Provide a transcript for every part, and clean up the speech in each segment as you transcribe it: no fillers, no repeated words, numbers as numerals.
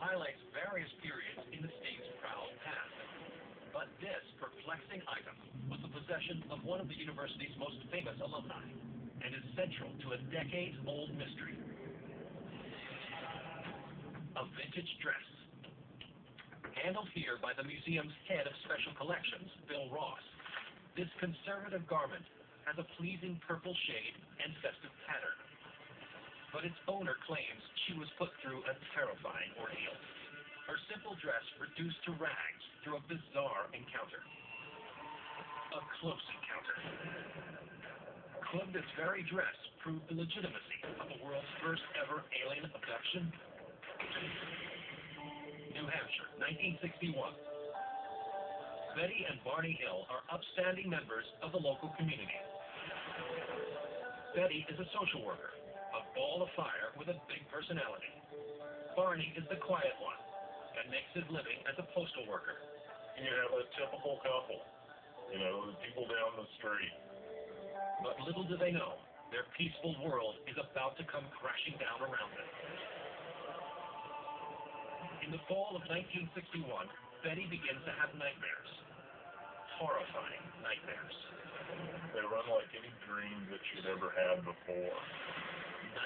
highlights various periods in the state's proud past. But this perplexing item was the possession of one of the university's most famous alumni and is central to a decades-old mystery. A vintage dress. Handled here by the museum's head of special collections, Bill Ross, this conservative garment has a pleasing purple shade and festive pattern. But its owner claims she was put through a terrifying ordeal. Her simple dress reduced to rags through a bizarre encounter. A close encounter. Could this very dress prove the legitimacy of the world's first ever alien abduction? New Hampshire, 1961. Betty and Barney Hill are upstanding members of the local community. Betty is a social worker, a ball of fire with a big personality. Barney is the quiet one and makes his living as a postal worker. You have a typical couple, the people down the street. But little do they know, their peaceful world is about to come crashing down around them. In the fall of 1961, Betty begins to have nightmares. Horrifying nightmares. They run like any dream that you'd ever had before.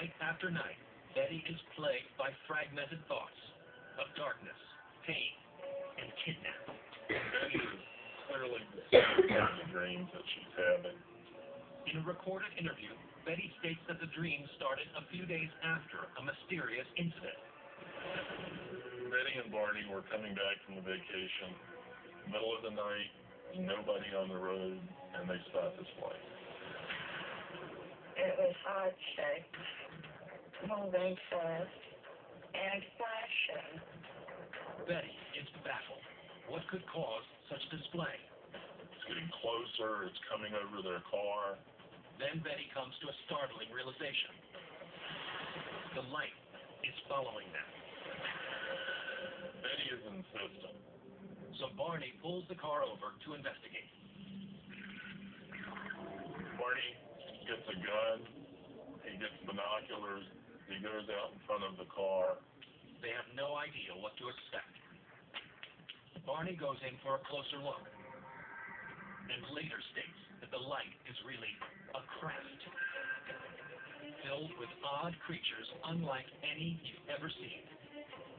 Night after night, Betty is plagued by fragmented thoughts of darkness, pain, and kidnapping. Betty is clearly describing the dreams that she's having. In a recorded interview, Betty states that the dream started a few days after a mysterious incident. Betty and Barney were coming back from the vacation, middle of the night, nobody on the road, and they stopped this place. It was heart-shaped, moving fast, and flashing. Betty is baffled. What could cause such display? It's getting closer, it's coming over their car. Then Betty comes to a startling realization. The light is following them. Betty is insistent. So Barney pulls the car over to investigate. Barney gets a gun, he gets binoculars, he goes out in front of the car. They have no idea what to expect. Barney goes in for a closer look and later states that the light is really a craft filled with odd creatures unlike any you've ever seen.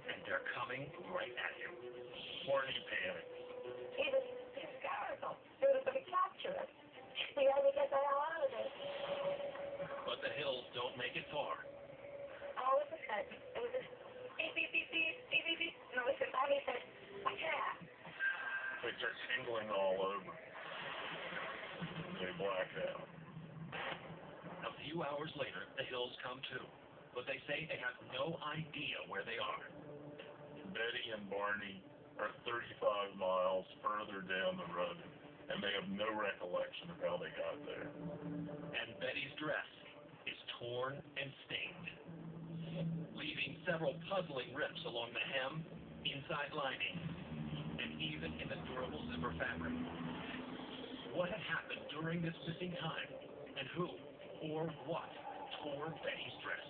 And they're coming right at him. Barney panics. It was hysterical. They were going to capture us. We had to get the hell out of it. But the Hills don't make it far. All of a sudden, it was this beep, beep, beep, beep, beep, beep, beep. No, listen, Barney said, "What's that?" They start tingling all over. They black out. A few hours later, the Hills come to, but they say they have no idea where they are. Betty and Barney are 35 miles further down the road, and they have no recollection of how they got there. And Betty's dress is torn and stained, leaving several puzzling rips along the hem, inside lining, and even in the durable zipper fabric. What had happened during this missing time, and who or what tore Betty's dress?